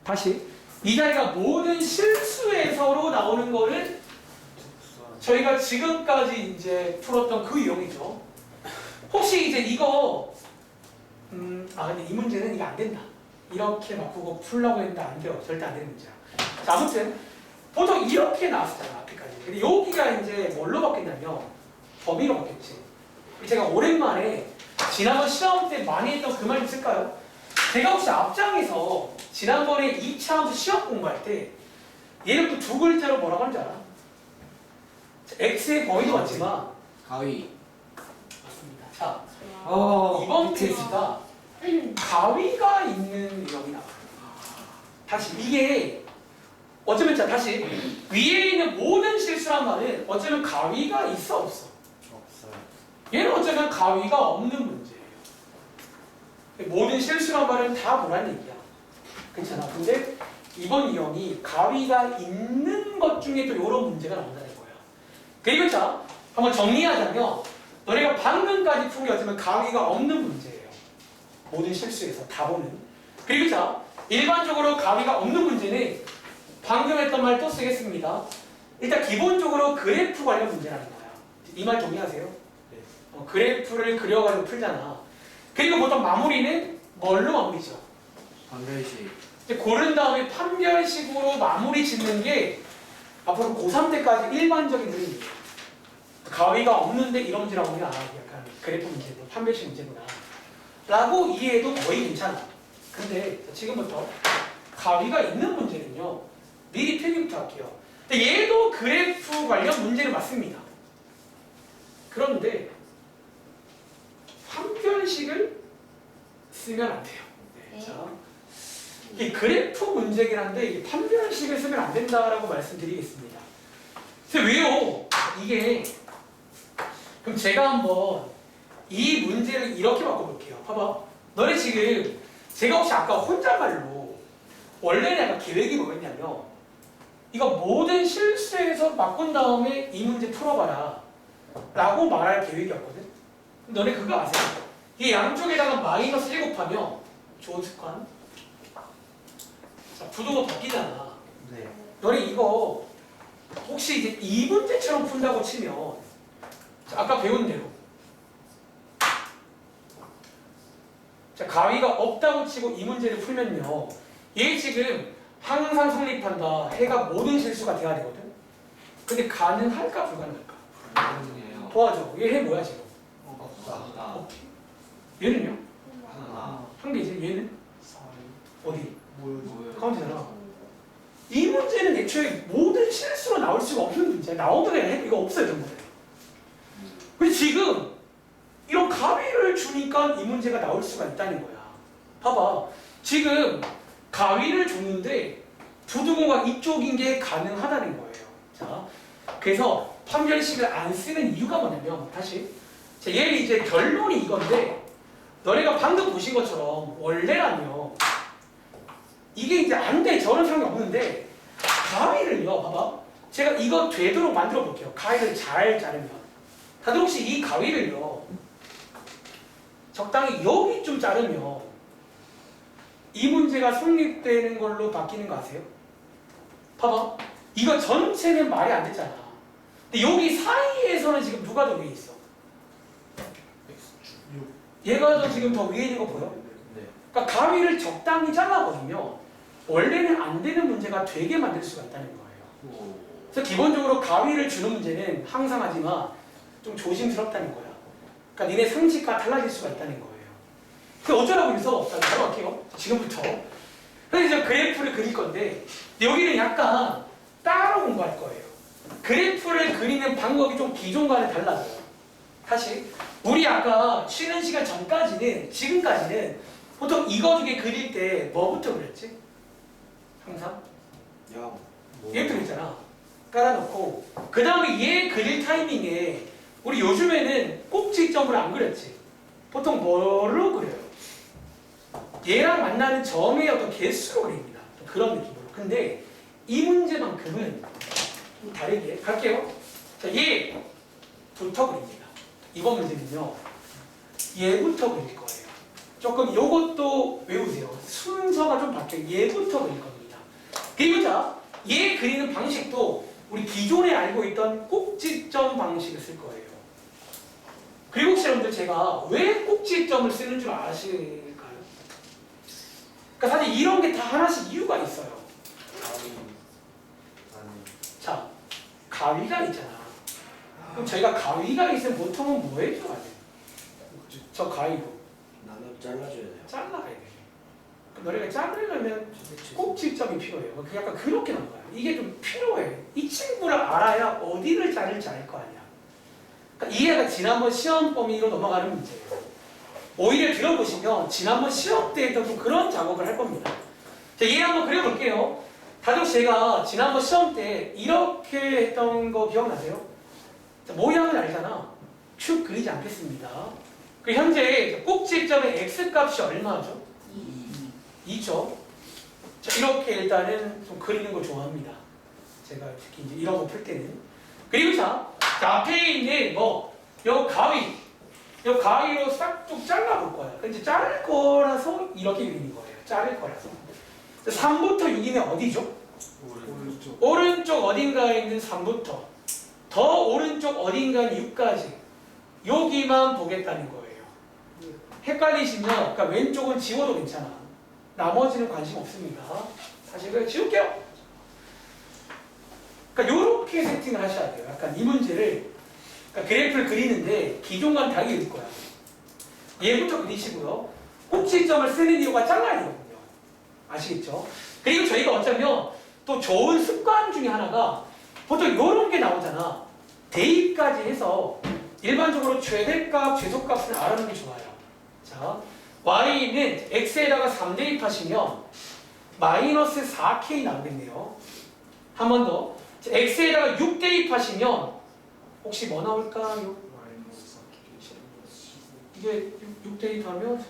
다시 이 자리가 모든 실수에서로 나오는 거를 저희가 지금까지 이제 풀었던 그 유형이죠. 혹시 이제 이거 근데 이 문제는 이거 안 된다. 이렇게 바꾸고 풀라고 했는데 안 돼요. 절대 안 되는 문제야. 자, 아무튼 보통 이렇게 나왔었잖아 앞에까지. 근데 여기가 이제 뭘로 바뀌었냐면 범위로 바뀌었지. 제가 오랜만에 지난번 시험 때 많이 했던 그 말 있을까요? 제가 혹시 앞장에서 지난번에 2차 함수 시험 공부할 때 얘를 또 두 글자로 뭐라고 하는지 알아? x의 범위도 맞지만 가위. 맞습니다. 자, 어, 이번 케이스가 가위가 있는 유형이 나와요. 다시 이게 어쩌면 자 다시 위에 있는 모든 실수란 말은 어쩌면 가위가 있어 없어. 없어요. 얘는 어쩌면 가위가 없는 문제예요. 모든 실수란 말은 다 뭐라는 얘기야. 괜찮아. 근데 이번 유형이 가위가 있는 것 중에 또 이런 문제가 나온다는 거야. 그리고 자 한번 정리하자면 너네가 방금까지 푼 게 어쩌면 가위가 없는 문제예요. 모든 실수에서 다 보는. 그리고 자 일반적으로 가위가 없는 문제는 방금 했던 말 또 쓰겠습니다. 일단 기본적으로 그래프 관련 문제라는 거야. 이 말 동의하세요? 네. 그래프를 그려가지고 풀잖아. 그리고 보통 마무리는 뭘로 마무리죠? 판별식. 고른 다음에 판별식으로 마무리 짓는 게 앞으로 고3 때까지 일반적인 흐름이에요. 가위가 없는데 이런 문제라고 하면 약간 그래프 문제고 판별식 문제구나 라고 이해해도 거의 괜찮아. 근데 지금부터 가위가 있는 문제는요 미리 필기부터 할게요. 근데 얘도 그래프 관련 문제는 맞습니다. 그런데 판별식을 쓰면 안 돼요. 네, 자, 이 그래프 문제긴 한데 이 판별식을 쓰면 안 된다라고 말씀드리겠습니다. 근데 왜요? 이게 그럼 제가 한번 이 문제를 이렇게 바꿔볼게요. 봐봐. 너네 지금 제가 혹시 아까 혼잣말로 원래는 약간 계획이 뭐였냐면 이거 모든 실수에서 바꾼 다음에 이 문제 풀어봐라 라고 말할 계획이었거든. 너네 그거 아세요? 이 양쪽에다가 마이너스 1 곱하면 좋은 습관. 자, 부도가 바뀌잖아. 네. 너네 이거 혹시 이제 이 문제처럼 푼다고 치면 자, 아까 배운 대로 자, 가위가 없다고 치고 이 문제를 풀면요 얘 지금 항상 성립한다. 해가 모든 실수가 돼야 되거든. 근데 가능할까 불가능할까? 불가능해요. 도와줘. 얘 해 뭐야 지금? 없다. 없지. 얘는요? 하나. 한 개지. 얘는? 어디? 뭐요? 카운트잖아. 이 문제는 애초에 모든 실수로 나올 수가 없는 문제야. 나오면 그냥 해. 이거 없어요 정말. 근데 지금 이런 가위를 주니까 이 문제가 나올 수가 있다는 거야. 봐봐. 지금 가위를 줬는데 부등호가 이쪽인 게 가능하다는 거예요. 자, 그래서 판별식을 안 쓰는 이유가 뭐냐면 다시 자, 얘 이제 결론이 이건데 너네가 방금 보신 것처럼 원래라면 이게 이제 안 돼. 저런 상황이 없는데 가위를요. 봐봐. 제가 이거 되도록 만들어 볼게요. 가위를 잘 자르면 다들 혹시 이 가위를요 적당히 여기 좀 자르면 이 문제가 성립되는 걸로 바뀌는 거 아세요? 봐봐. 이거 전체는 말이 안 됐잖아. 근데 여기 사이에서는 지금 누가 더 위에 있어? 얘가 더 지금 더 위에 있는 거 보여? 네. 그러니까 가위를 적당히 잘라버리면 원래는 안 되는 문제가 되게 만들 수가 있다는 거예요. 오. 그래서 기본적으로 가위를 주는 문제는 항상 하지만 좀 조심스럽다는 거야. 그러니까 니네 상식과 달라질 수가 있다는 거예요. 그 어쩌라고 해서 자, 바로 할게요. 지금부터. 그래서 이제 그래프를 그릴 건데 여기는 약간 따로 공부할 거예요. 그래프를 그리는 방법이 좀 기존과는 달라져요. 다시 우리 아까 쉬는 시간 전까지는 지금까지는 보통 이거 두 개 그릴 때 뭐부터 그렸지? 항상 야. 얘부터 그렸잖아. 깔아놓고 그 다음에 얘 그릴 타이밍에 우리 요즘에는 꼭지점을 안 그렸지. 보통 뭐로 그려요? 얘랑 만나는 점의 어떤 개수로 그립니다. 그런 느낌으로. 근데 이 문제만큼은 좀 다르게 갈게요. 자, 얘부터 그립니다. 이번 문제는요. 얘부터 그릴 거예요. 조금 요것도 외우세요. 순서가 좀 바뀌어요. 얘부터 그릴 겁니다. 그리고 자, 얘 그리는 방식도 우리 기존에 알고 있던 꼭지점 방식을 쓸 거예요. 그리고 혹시 여러분들 제가 왜 꼭지점을 쓰는 줄 아실까요? 그러니까 사실 이런 게 다 하나씩 이유가 있어요. 자, 가위가 있잖아. 그럼 저희가 가위가 있으면 보통은 뭐 해줘야 돼? 저 가위로 나는 잘라줘야 돼요. 잘라야 돼. 그럼 너네가 자르려면 꼭지점이 필요해요. 그 약간 그렇게 나와요. 이게 좀 필요해. 이 친구를 알아야 어디를 자를지 알 거 아니야. 그러니까 이해가 지난번 시험 범위로 넘어가는 문제예요. 오히려 들어보시면 지난번 시험 때도 좀 그런 작업을 할 겁니다. 자, 이해 한번 그려볼게요. 다들 제가 지난번 시험 때 이렇게 했던 거 기억나세요? 자, 모양을 알잖아. 쭉 그리지 않겠습니다. 그 현재 꼭지점의 x값이 얼마죠? 2죠. 자, 이렇게 일단은 좀 그리는 걸 좋아합니다. 제가 특히 이제 이런 거 풀 때는. 그리고 자 앞에 있는 요 가위로 싹둑 잘라볼 거야. 이제 자를 거라서 이렇게 그리는 거예요. 자를 거라서. 3부터 6이면 어디죠? 오른쪽 어딘가에 있는 3부터 더 오른쪽 어딘가에 있는 6까지 여기만 보겠다는 거예요. 헷갈리시면 그러니까 왼쪽은 지워도 괜찮아. 나머지는 관심 없습니다. 사실 그냥 지울게요. 그러니까 이렇게 세팅을 하셔야 돼요. 약간 이 문제를 그러니까 그래프를 그리는데 기존과는 다르게 그릴 거야. 얘부터 그리시고요. 꼭지점을 쓰는 이유가 잘라야 되거든요. 아시겠죠? 그리고 저희가 어쩌면 또 좋은 습관 중에 하나가 보통 이런 게 나오잖아. 대입까지 해서 일반적으로 최대값, 최소값을 알아놓는 게 좋아요. 자, y는 x에다가 3 대입하시면 마이너스 4k 나오겠네요. 한 번 더. 자, x에다가 6 대입하시면 혹시 뭐 나올까요? 이게 6 대입하면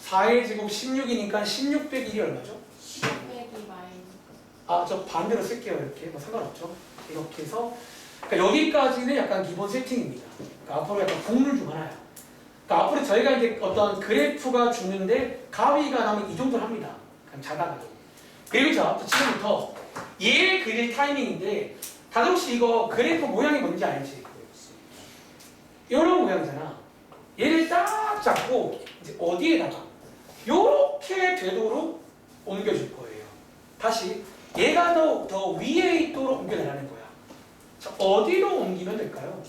4의 제곱 16이니까 16 빼기 1이 얼마죠? 10 빼기 마이너스. 아, 저 반대로 쓸게요. 이렇게. 뭐 상관없죠. 이렇게 해서 그러니까 여기까지는 약간 기본 세팅입니다. 그러니까 앞으로 약간 국룰 중 하나야. 그러니까 앞으로 저희가 이제 어떤 그래프가 주는데 가위가 나면 이 정도를 합니다. 그냥 자다가도. 그리고 자, 지금부터 얘 그릴 타이밍인데 다들 혹시 이거 그래프 모양이 뭔지 알지? 이런 모양이잖아. 얘를 딱 잡고 이제 어디에다가 이렇게 되도록 옮겨줄 거예요. 다시 얘가 더 위에 있도록 옮겨내라는 거야. 자, 어디로 옮기면 될까요?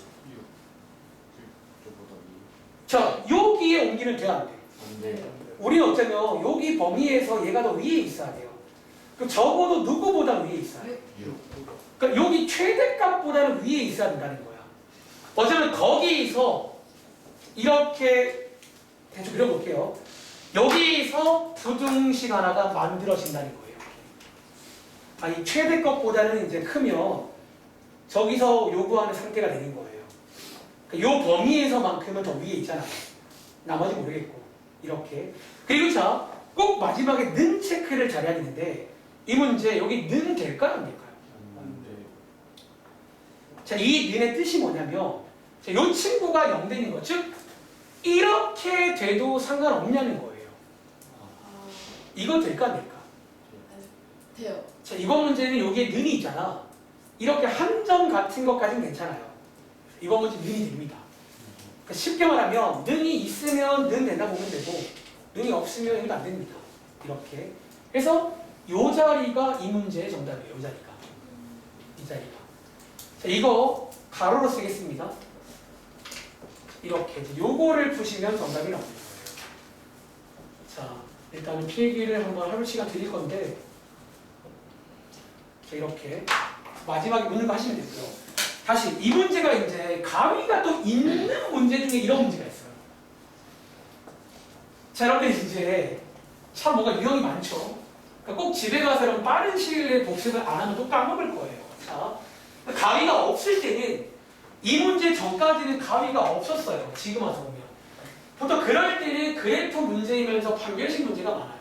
자, 여기에 옮기면 돼야 안 돼? 네. 우리는 어쩌면 여기 범위에서 얘가 더 위에 있어야 돼요. 그럼 적어도 누구보다 위에 있어야 돼. 그러니까 여기 최대값보다는 위에 있어야 된다는 거야. 어쩌면 거기서 이렇게 대충 그려볼게요. 여기서 부등식 하나가 만들어진다는 거예요. 아, 이 최대값보다는 이제 크면 저기서 요구하는 상태가 되는 거예요. 그러니까 요 범위에서만큼은 더 위에 있잖아요. 나머지 모르겠고 이렇게. 그리고 자, 꼭 마지막에 는 체크를 잘해야 되는데 이 문제 여기 는 될까요? 안 될까요? 자, 이 는의 뜻이 뭐냐면 자, 요 친구가 0 되는 거, 즉 이렇게 돼도 상관없냐는 거예요. 이거 될까 안 될까? 돼요. 자, 이번 문제는 여기에 는이 있잖아. 이렇게 한 점 같은 것까지는 괜찮아요. 이번 문제 는이 됩니다. 그러니까 쉽게 말하면 는이 있으면 는 된다고 보면 되고 는이 없으면 이건 안 됩니다. 이렇게. 그래서 요 자리가 이 문제의 정답이에요. 요 자리가. 이 자리가. 자, 이거 가로로 쓰겠습니다. 이렇게 요거를 푸시면 정답이 나옵니다. 자, 일단은 필기를 한번 할 시간 드릴 건데 자, 이렇게 마지막에 묻는 거 하시면 되고요. 다시 이 문제가 이제 가위가 또 있는 문제 중에 이런 문제가 있어요. 자, 여러분들 이제 참 뭔가 유형이 많죠. 그러니까 꼭 집에 가서 여러분 빠른 시일 내에 복습을 안 하면 또 까먹을 거예요. 자, 가위가 없을 때는 이 문제 전까지는 가위가 없었어요. 지금 와서 보면. 보통 그럴 때는 그래프 문제이면서 판별식 문제가 많아요.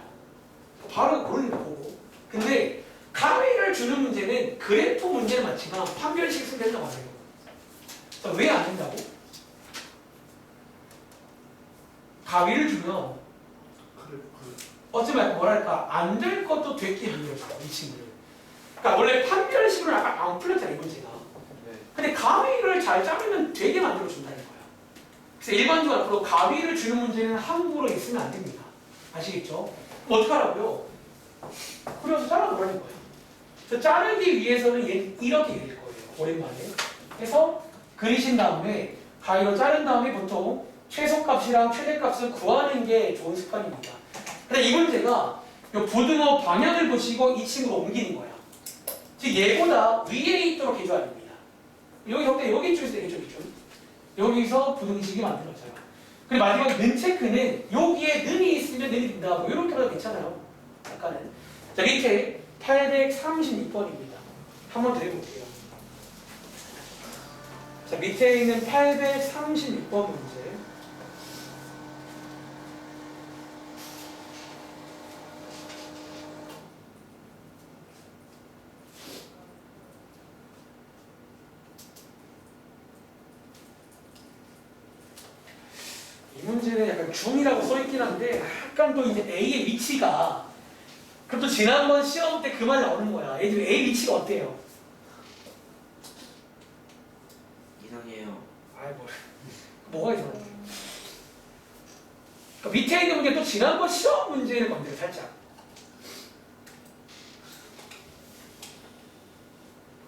바로 그런 거고. 근데 가위를 주는 문제는 그래프 문제는 맞지만 판별식 문제가 많아요. 왜 안 된다고? 가위를 주면 어쩌면 뭐랄까 안 될 것도 되게 만들어줘요 이 친구를. 그러니까 원래 판별식으로 약간 안 풀렸잖아 이 문제가. 네. 근데 가위를 잘 자르면 되게 만들어준다는 거예요. 그래서 일반적으로 앞으로 가위를 주는 문제는 함부로 있으면 안 됩니다. 아시겠죠? 그럼 어떡하라고요? 그래서 잘라보라는 거예요. 저 자르기 위해서는 얘 이렇게 그릴 거예요. 오랜만에. 해서 그리신 다음에 가위로 자른 다음에 보통 최소값이랑 최대값을 구하는 게 좋은 습관입니다. 근데 이 문제가 이 보등어 방향을 보시고 이 친구로 옮기는 거야. 즉 얘보다 위에 있도록 해줘야 됩니다. 여기 적대 여기 쪽에서 되겠죠, 이쪽. 여기서 부등식이 만들어져요. 그리고 마지막 는 체크는 여기에 는이 있으면 는이 된다. 뭐 이렇게 해도 괜찮아요. 약간은. 자 밑에 836번입니다. 한번 더 해볼게요. 자 밑에 있는 836번 문제. 이 문제는 약간 중이라고 써있긴 한데 약간 또 이제 A의 위치가 그럼 또 지난번 시험 때 그 말 나오는 거야. 얘들 A 위치가 어때요? 이상해요. 아이 뭐가 이상한데? 그러니까 밑에 있는 문제 또 지난번 시험 문제를 건드려 살짝.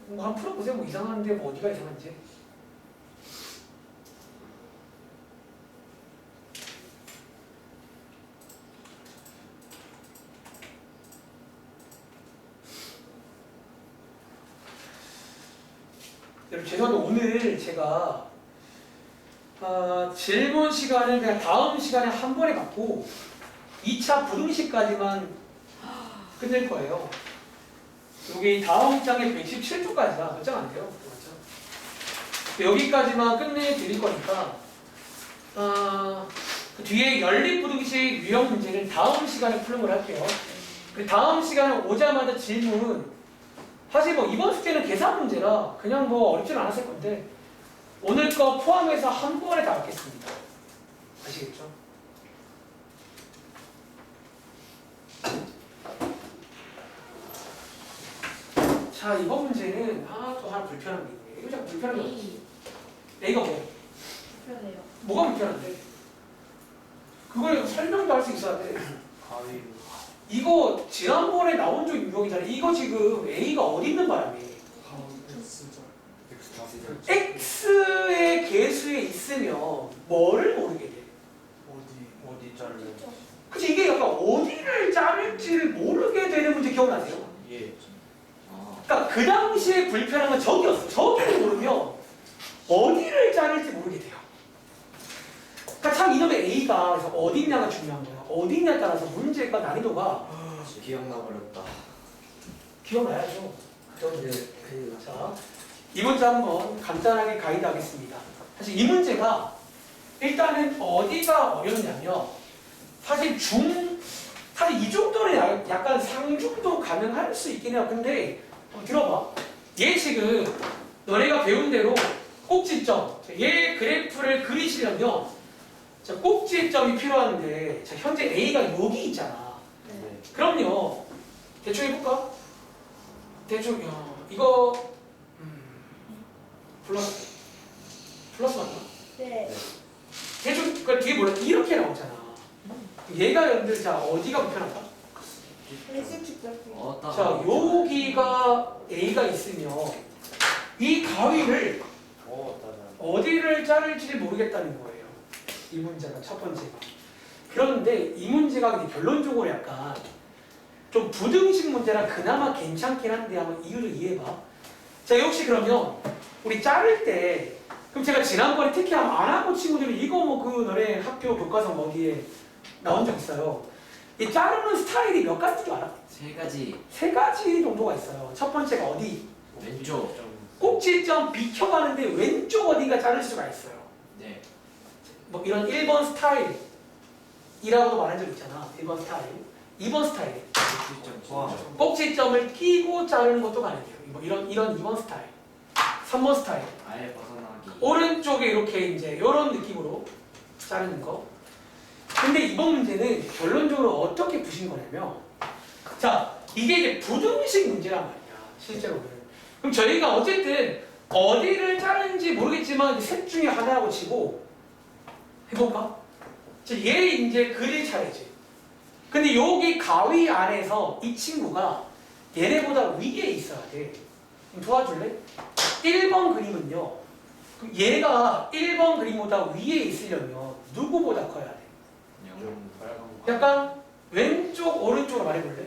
뭐 한번 풀어보세요. 뭐 이상한데 뭐 어디가 이상한지. 여러분 죄송한데 오늘 제가 질문 시간을 그냥 다음 시간에 한 번에 갖고 2차 부등식까지만 끝낼 거예요. 여기 다음 장에 117쪽까지가 몇 장 안 돼요. 맞죠? 여기까지만 끝내드릴 거니까 그 뒤에 연립 부등식 유형 문제는 다음 시간에 푸는 걸 할게요. 그 다음 시간에 오자마자 질문 사실 뭐 이번 숙제는 계산 문제라 그냥 뭐 어렵지는 않았을 건데 오늘 거 포함해서 한 번에 다 받겠습니다. 아시겠죠? 자 이번 문제는 또 하나 불편한 게 있네요. 이거 참 불편한 게 A A가 뭐야? 불편해요. 뭐가 불편한데? 그걸 설명도 할 수 있어야 돼. 가위. 이거 지난번에 나온 적 유형이잖아. 이거 지금 A가 어디 있는 바람에 X의 개수에 있으면 뭐를 모르게 돼. 어디 자르려? 그치 이게 약간 어디를 자를지를 모르게 되는 문제 기억나세요? 예. 그러니까 그 당시에 불편한 건 저기였어. 저기를 모르면 어디를 자를지 모르게 돼요. 그러니까 참 이놈의 A가 그래서 어디 있냐가 중요한 거야. 어디 있냐에 따라서 문제가 난이도가 기억나 버렸다. 기억나야죠. 자, 이 문제 한번 간단하게 가이드 하겠습니다. 사실 이 문제가 일단은 어디가 어렵냐면 사실 이 정도는 약간 상중도 가능할 수 있긴 해요. 근데 들어봐. 얘 지금 너네가 배운 대로 꼭지점. 얘 그래프를 그리시려면 자, 꼭지점이 필요한데 자, 현재 A가 여기 있잖아. 네. 그럼요. 대충 해볼까? 대충 이거 플러스 맞나? 네. 대충 그 뒤에 뭐라 이렇게 나오잖아. 얘가 여러분들 자 어디가 불편할까? 자 여기가 A가 있으면 이 가위를 어디를 자를지 모르겠다는 거예요. 이 문제가 첫 번째가. 그런데 이 문제가 근데 결론적으로 약간 좀 부등식 문제라 그나마 괜찮긴 한데 한번 이유를 이해해봐. 자 역시 그러면 우리 자를 때 그럼 제가 지난번에 특히 안 하고 친구들이 이거 뭐 그 너네 학교 교과서 어디에 나온 적 있어요. 이 자르는 스타일이 몇 가지 줄 알아? 세 가지. 세 가지 정도가 있어요. 첫 번째가 어디? 왼쪽. 꼭지점 비켜가는데 왼쪽 어디가 자를 수가 있어요. 네. 뭐 이런 1번 스타일이라고도 말한 적 있잖아. 1번 스타일. 2번 스타일. 와. 꼭지점을 끼고 자르는 것도 가능해요. 뭐 이런 2번 스타일. 3번 스타일. 아예 벗어나기. 오른쪽에 이렇게 이제 이런 느낌으로 자르는 거. 근데 이번 문제는 결론적으로 어떻게 푸신 거냐면, 자, 이게 이제 부등식 문제란 말이야, 실제로는. 그럼 저희가 어쨌든 어디를 자르는지 모르겠지만 셋 중에 하나라고 치고 해볼까? 자, 얘 이제 그릴 차례지. 근데 여기 가위 안에서 이 친구가 얘네보다 위에 있어야 돼. 좀 도와줄래? 1번 그림은요. 그럼 얘가 1번 그림보다 위에 있으려면 누구보다 커야 돼? 약간 왼쪽 오른쪽으로 말해볼래?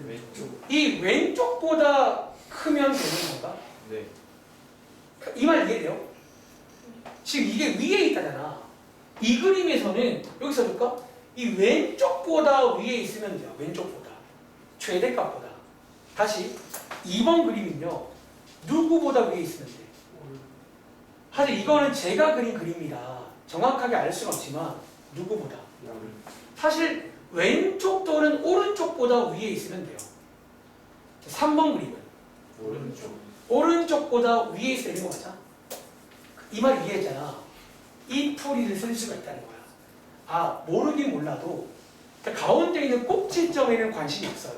왼쪽. 이 왼쪽보다 크면 되는 건가? 네. 이 말 이해돼요? 지금 이게 위에 있다잖아. 이 그림에서는 여기서 볼까? 이 왼쪽보다 위에 있으면 돼요. 왼쪽보다. 최대값보다. 다시 2번 그림은요. 누구보다 위에 있으면 돼. 사실 이거는 제가 그린 그림이라 정확하게 알 수는 없지만 누구보다. 사실 왼쪽 또는 오른쪽보다 위에 있으면 돼요. 3번 그림은 오른쪽. 오른쪽보다 위에 있어야 되는 거 맞아? 이 말 이해했잖아. 이 풀이를 쓸 수가 있다는 거야. 아, 모르긴 몰라도 가운데 있는 꼭지점에는 관심이 없어요.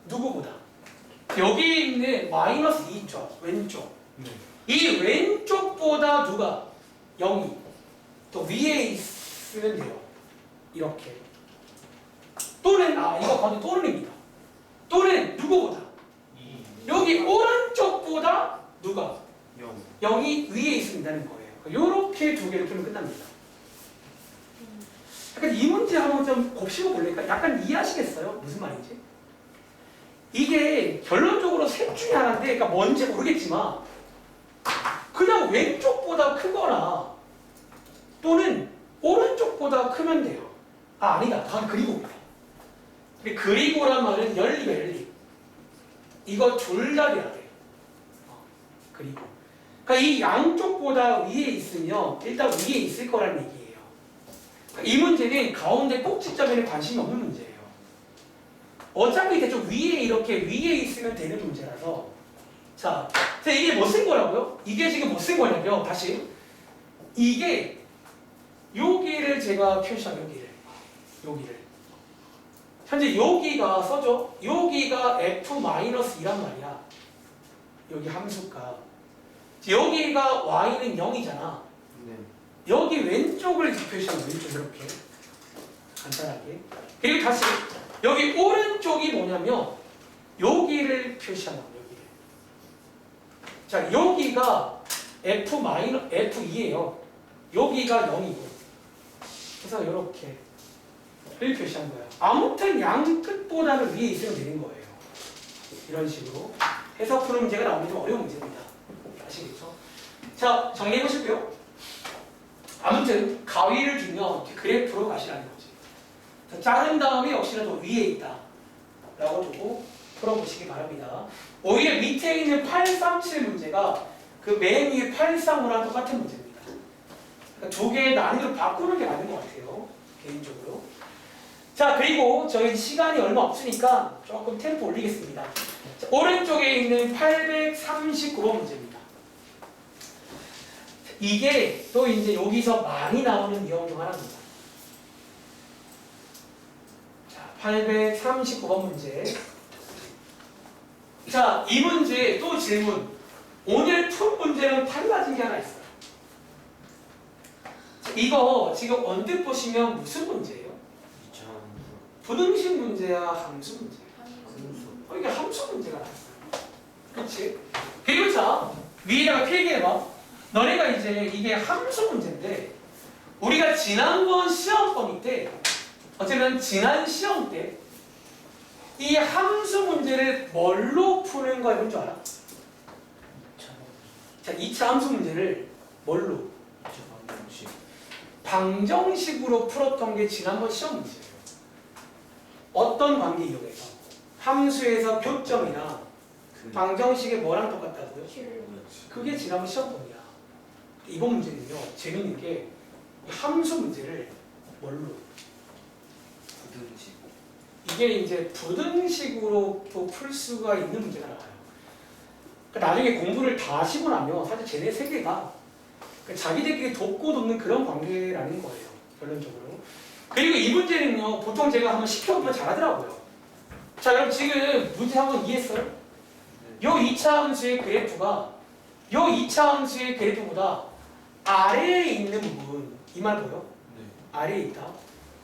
누구보다. 여기 있는 마이너스 2점 왼쪽. 이 왼쪽보다 누가 0이 또 위에 있으면 돼요. 이렇게. 또는 이거 가운데 또는입니다. 또는 누구보다 여기 오른쪽보다 누가 0이 위에 있습니다는 거예요. 이렇게 두 개를 풀면 끝납니다. 약간 이 문제 한번 좀 곱씹어 볼래까? 약간 이해하시겠어요? 무슨 말인지? 이게 결론적으로 셋 중에 하나인데, 그러니까 뭔지 모르겠지만 그냥 왼쪽보다 크거나 또는 오른쪽보다 크면 돼요. 아니다. 다음 그리고입니다. 근데 그리고란 말은 연립. 이거 둘 다 돼야 돼. 그리고. 그러니까 이 양쪽보다 위에 있으면 일단 위에 있을 거라는 얘기예요. 그러니까 이 문제는 가운데 꼭지점에는 관심이 없는 문제예요. 어차피 대충 위에 이렇게 위에 있으면 되는 문제라서. 자, 이게 뭐 쓴 거라고요? 이게 지금 뭐 쓴 거냐고요? 다시. 이게 여기를 제가 표시한 여기를. 현재 여기가 써줘. 여기가 F-2란 말이야. 여기 함수가. 여기가 y는 0이잖아. 네. 여기 왼쪽을 표시한 거야. 왼쪽 이렇게. 간단하게. 그리고 다시 여기 오른쪽이 뭐냐면 여기를 표시한 거야. 여기를. 자, 여기가 F2예요. 여기가 0이고. 그래서 이렇게 를 표시한 거야. 아무튼 양 끝보다는 위에 있으면 되는 거예요. 이런 식으로 해서 푸는 문제가 나오면 좀 어려운 문제입니다. 아시겠죠? 자, 정리해 보실게요. 아무튼 가위를 주면 그래프로 가시라는 거지. 자, 자른 다음에 역시나 더 위에 있다 라고 두고 풀어보시기 바랍니다. 오히려 밑에 있는 837 문제가 그 맨 위에 835랑 똑같은 문제입니다. 그러니까 두 개의 난이도를 바꾸는 게 맞는 것 같아요. 개인적으로. 자, 그리고 저희 시간이 얼마 없으니까 조금 템포 올리겠습니다. 자, 오른쪽에 있는 839번 문제입니다. 이게 또 이제 여기서 많이 나오는 유형 중 하나입니다. 자, 839번 문제. 자, 이 문제 또 질문. 오늘 푼 문제랑 달라진 게 하나 있어요. 자, 이거 지금 언뜻 보시면 무슨 문제예요? 부등식 문제야, 함수 문제야? 이게 함수 문제가 나왔어요. 그렇지? 그리고 자, 위에다가 필기해봐. 너네가 이제 이게 함수 문제인데 우리가 지난번 시험범위 때 어쨌든 지난 시험 때 이 함수 문제를 뭘로 푸는 거 해본 줄 알아? 자, 2차 함수 문제를 뭘로? 방정식으로 풀었던 게 지난번 시험 문제예요. 어떤 관계 이용해서? 함수에서 교점이나 방정식이 뭐랑 똑같다고요? 그게 지난번 시험범위야. 이번 문제는요, 재밌는 게 함수 문제를 뭘로? 부등식. 이게 이제 부등식으로 또 풀 수가 있는 문제가 나와요. 그러니까 나중에 공부를 다 하시고 나면 사실 쟤네 세 개가 자기들끼리 돕고 돕는 그런 관계라는 거예요. 결론적으로. 그리고 이 문제는요, 보통 제가 한번 시켜보면 잘하더라고요. 자, 여러분 지금 문제 한번 이해했어요? 요 2차 함수의 그래프가 요 2차 함수의 그래프보다 아래에 있는 부분, 이 말 보여? 네. 아래에 있다.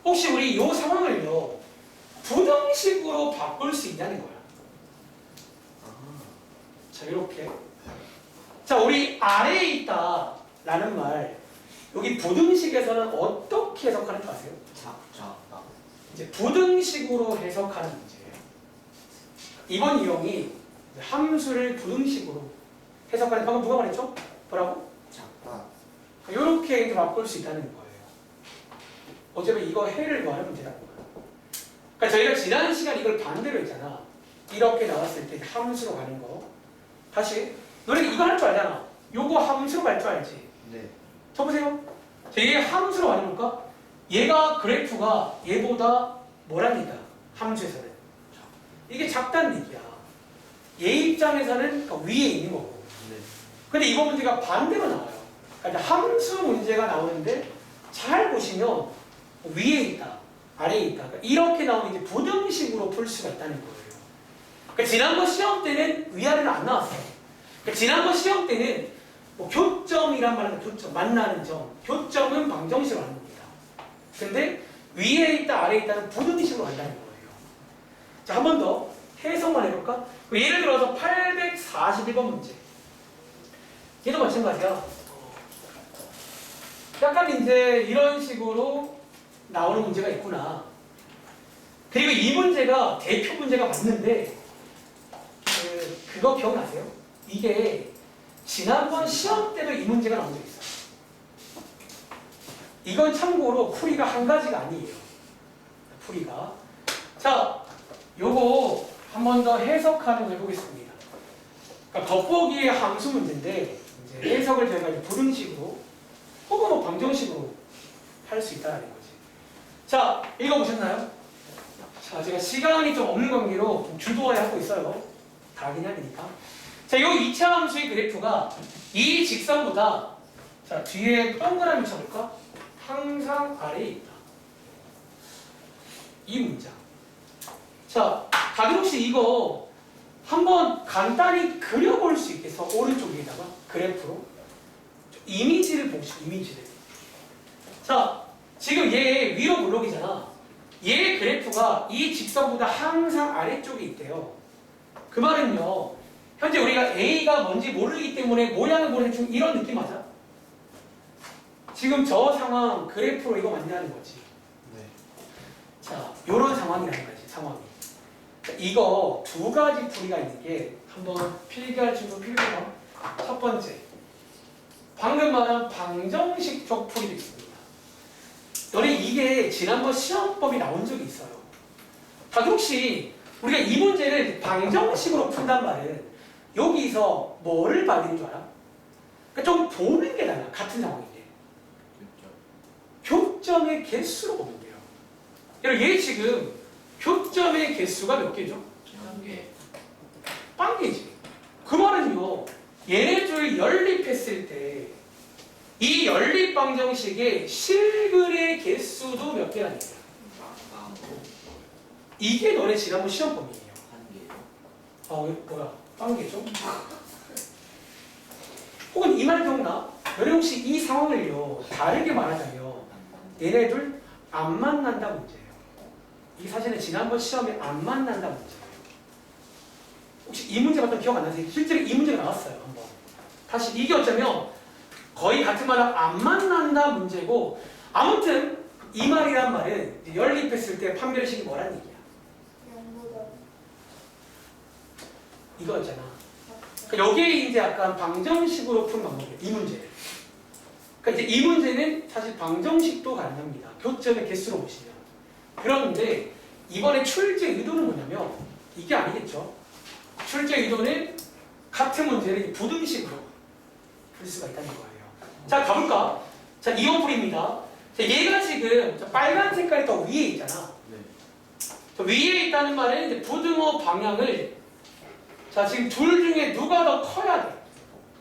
혹시 우리 요 상황을요, 부등식으로 바꿀 수 있냐는 거야. 자, 이렇게. 자, 우리 아래에 있다 라는 말, 여기 부등식에서는 어떻게 해석하는 줄 아세요? 작다. 이제 부등식으로 해석하는 문제예요. 이번 유형이 함수를 부등식으로 해석하는, 방금 누가 말했죠? 뭐라고? 작다. 이렇게 바꿀 수 있다는 거예요. 어차피 이거 해를 구하는 문제라는 거예요. 그러니까 저희가 지난 시간 이걸 반대로 했잖아. 이렇게 나왔을 때 함수로 가는 거. 다시 너네 이거 할 줄 알잖아. 요거 함수로 갈 줄 알지? 네. 쳐보세요. 자, 얘 함수로 가는 걸까? 얘가 그래프가 얘보다 뭐란 얘기야? 함수에서는 이게 작다는 얘기야. 얘 입장에서는 그러니까 위에 있는 거고. 네. 근데 이번 문제가 반대로 나와요. 그러니까 함수 문제가 나오는데 잘 보시면 위에 있다, 아래에 있다. 그러니까 이렇게 나오면 이제 부등식으로 풀 수가 있다는 거예요. 그러니까 지난번 시험 때는 위아래는 안 나왔어요. 그러니까 지난번 시험 때는 뭐 교점이란 말은 교점, 만나는 점, 교점은 방정식으로 하는 겁니다. 근데 위에 있다, 아래에 있다는 부등식으로 간다는 거예요. 자, 한 번 더 해석만 해볼까? 예를 들어서 841번 문제. 얘도 마찬가지야. 약간 이제 이런 식으로 나오는 문제가 있구나. 그리고 이 문제가 대표 문제가 맞는데 그거 기억나세요? 이게 지난번 시험 때도 이 문제가 나온 적 있어요. 이건 참고로 풀이가 한 가지가 아니에요. 풀이가. 자, 요거 한 번 더 해석하는 걸 해보겠습니다. 그러니까 겉보기의 함수 문제인데 이제 해석을 저희가 이제 부등식으로 혹은 뭐 방정식으로 할 수 있다는 거지. 자, 읽어보셨나요? 자, 제가 시간이 좀 없는 관계로 좀 주도하여 하고 있어요. 다긴 해야 되니까. 자, 요 2차 함수의 그래프가 이 직선보다 자, 뒤에 동그라미 쳐볼까? 항상 아래에 있다. 이 문장. 자, 다들 혹시 이거 한번 간단히 그려볼 수 있겠어? 오른쪽에다가 그래프로 이미지를 보시고 이미지를. 자, 지금 얘 위로 블록이잖아. 얘 그래프가 이 직선보다 항상 아래쪽에 있대요. 그 말은요, 현재 우리가 A가 뭔지 모르기 때문에 모양을 보는 대충 이런 느낌 맞아? 지금 저 상황 그래프로 이거 맞냐는 거지. 네. 자, 요런 상황이라는 거지, 상황이. 자, 이거 두 가지 풀이가 있는 게 한번 필기할 친구 필기해봐. 첫 번째, 방금 말한 방정식적 풀이도 있습니다. 너네 이게 지난번 시험법이 나온 적이 있어요. 다들 혹시 우리가 이 문제를 방정식으로 푼단 말은 여기서 뭐를 받는 줄 알아? 그러니까 좀 보는 게 달라. 같은 상황인데. 교점의 개수로 보면 돼요. 여러분, 얘 지금 교점의 개수가 몇 개죠? 한 개지. 그 말은요, 얘네들 연립했을 때 이 연립 방정식의 실근의 개수도 몇 개라는 거야. 이게 너네 지난번 시험법이에요. 뭐야? 한 개죠? 혹은 이 말 기억나? 너네 혹시 이 상황을요, 다르게 말하자면 얘네들 안 만난다 문제예요. 이게 사실은 지난번 시험에 안 만난다 문제예요. 혹시 이 문제 봤던 기억 안 나세요? 실제로 이 문제가 나왔어요. 한번. 다시 이게 어쩌면 거의 같은 말은 안 만난다 문제고, 아무튼 이 말이란 말은 연립했을 때 판별식이 뭐란 얘기야? 이거였잖아. 그러니까 여기에 이제 약간 방정식으로 푼 방법이에요. 이 문제를. 그러니까 이제 이 문제는 사실 방정식도 가능합니다. 교점의 개수로 보시면. 그런데 이번에 출제 의도는 뭐냐면 이게 아니겠죠. 출제 의도는 같은 문제를 부등식으로 풀 수가 있다는 거예요. 자, 가볼까? 자, 이어풀입니다. 자, 얘가 지금 빨간 색깔이 더 위에 있잖아. 네. 저 위에 있다는 말은 이제 부등호 방향을, 자, 지금 둘 중에 누가 더 커야 돼?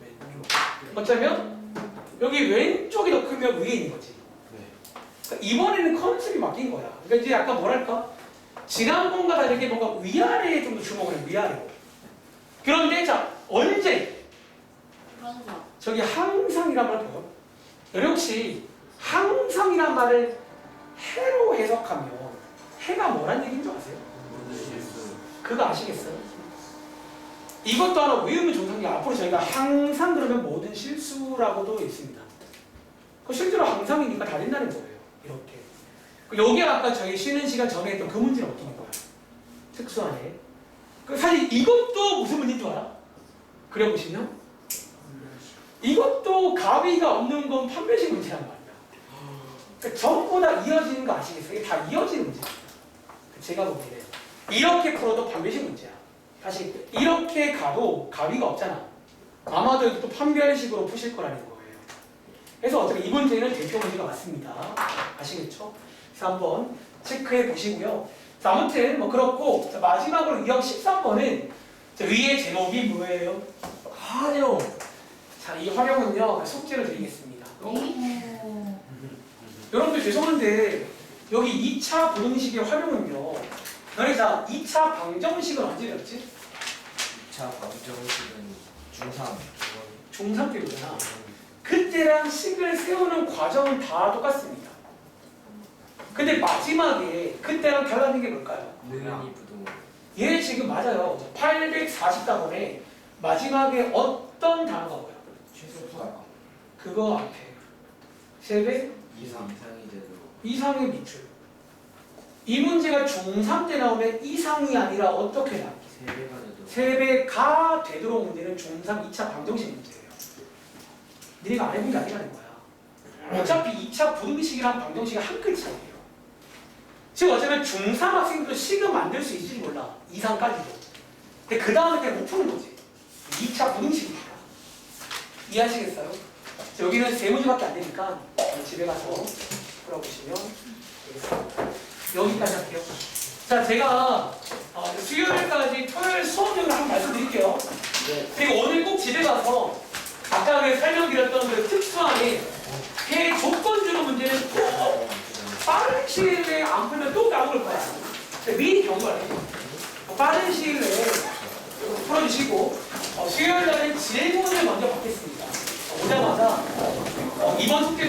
왼쪽. 어쩌면 여기 왼쪽이 더 크면 위에 있는 거지. 네. 그러니까 이번에는 컨셉이 바뀐 거야. 그러니까 이제 약간 뭐랄까? 지난번과 다르게 뭔가 위아래에 좀 더 주목을 해, 위아래로. 그런데 자, 언제? 항상. 저기 항상이란 말 보여? 여러분 혹시 항상이란 말을 해로 해석하면 해가 뭐란 얘기인 줄 아세요? 그거 아시겠어요? 이것도 하나 외우면 정상이 앞으로 저희가 항상 그러면 모든 실수라고도 있습니다. 그 실제로 항상이니까 다 된다는 거예요. 이렇게. 여기 아까 저희 쉬는 시간 전에 했던 그 문제는 어떻게 거야? 특수하네. 그 사실 이것도 무슨 문제인 줄 알아? 그려보시면 이것도 가비가 없는 건 판별식 문제란 말이야. 그러니까 전부 다 이어지는 거 아시겠어요? 이게 다 이어지는 문제입니다. 제가 보기에는 이렇게 풀어도 판별식 문제야. 다시 이렇게 가도 가비가 없잖아. 아마도 이것도 판별식으로 푸실 거라는 거예요. 그래서 어차피 이 문제는 대표 문제가 맞습니다. 아시겠죠? 그래서 한번 체크해 보시고요. 자, 아무튼 뭐 그렇고 자, 마지막으로 유형 13번은 위의 제목이 뭐예요? 활용. 자, 이 활용은요 숙제를 드리겠습니다. 여러분들 죄송한데 여기 2차 부등식의 활용은요. 너희 자 2차 방정식은 언제 배웠지? 2차 방정식은 중3 중3 때 배우잖아. 그때랑 식을 세우는 과정은 다 똑같습니다. 근데 마지막에 그때랑 달라진 게 뭘까요? 능이 부동 얘 지금 맞아요. 840단원에 마지막에 어떤 단어가 뭐야? 최소수가 그거 앞에 3배 이상이 제대로 이상의 밑줄. 이 문제가 중3 때 나오면 이상이 아니라 어떻게 나와? 3배가 돼도 3배가 되도록 문제는 중3 2차 방정식 문제예요. 니네가 안 해본 게 아니라는 거야. 어차피 2차 부등식이랑 방정식이 한 끗 차이예요. 지금 어쩌면 중3 학생들도 식을 만들 수 있을지 몰라. 이상까지도. 근데 그 다음에 그냥 못 푸는 거지. 2차 부등식이니까. 이해하시겠어요? 자, 여기는 3문제밖에 안 되니까 집에 가서 풀어보시면 되겠습니다. 여기까지 할게요. 자, 제가 수요일까지 토요일 수업용을 한번 말씀드릴게요. 그리고 오늘 꼭 집에 가서 아까 설명드렸던 그 특수한의 해 조건 주는 문제는 꼭 빠른 시일 내에 안 풀면 또 까먹을 거야. 미리 경고를 해요. 빠른 시일 내에 풀어주시고 수요일 날은 질문을 먼저 받겠습니다. 오자마자 이번 숙제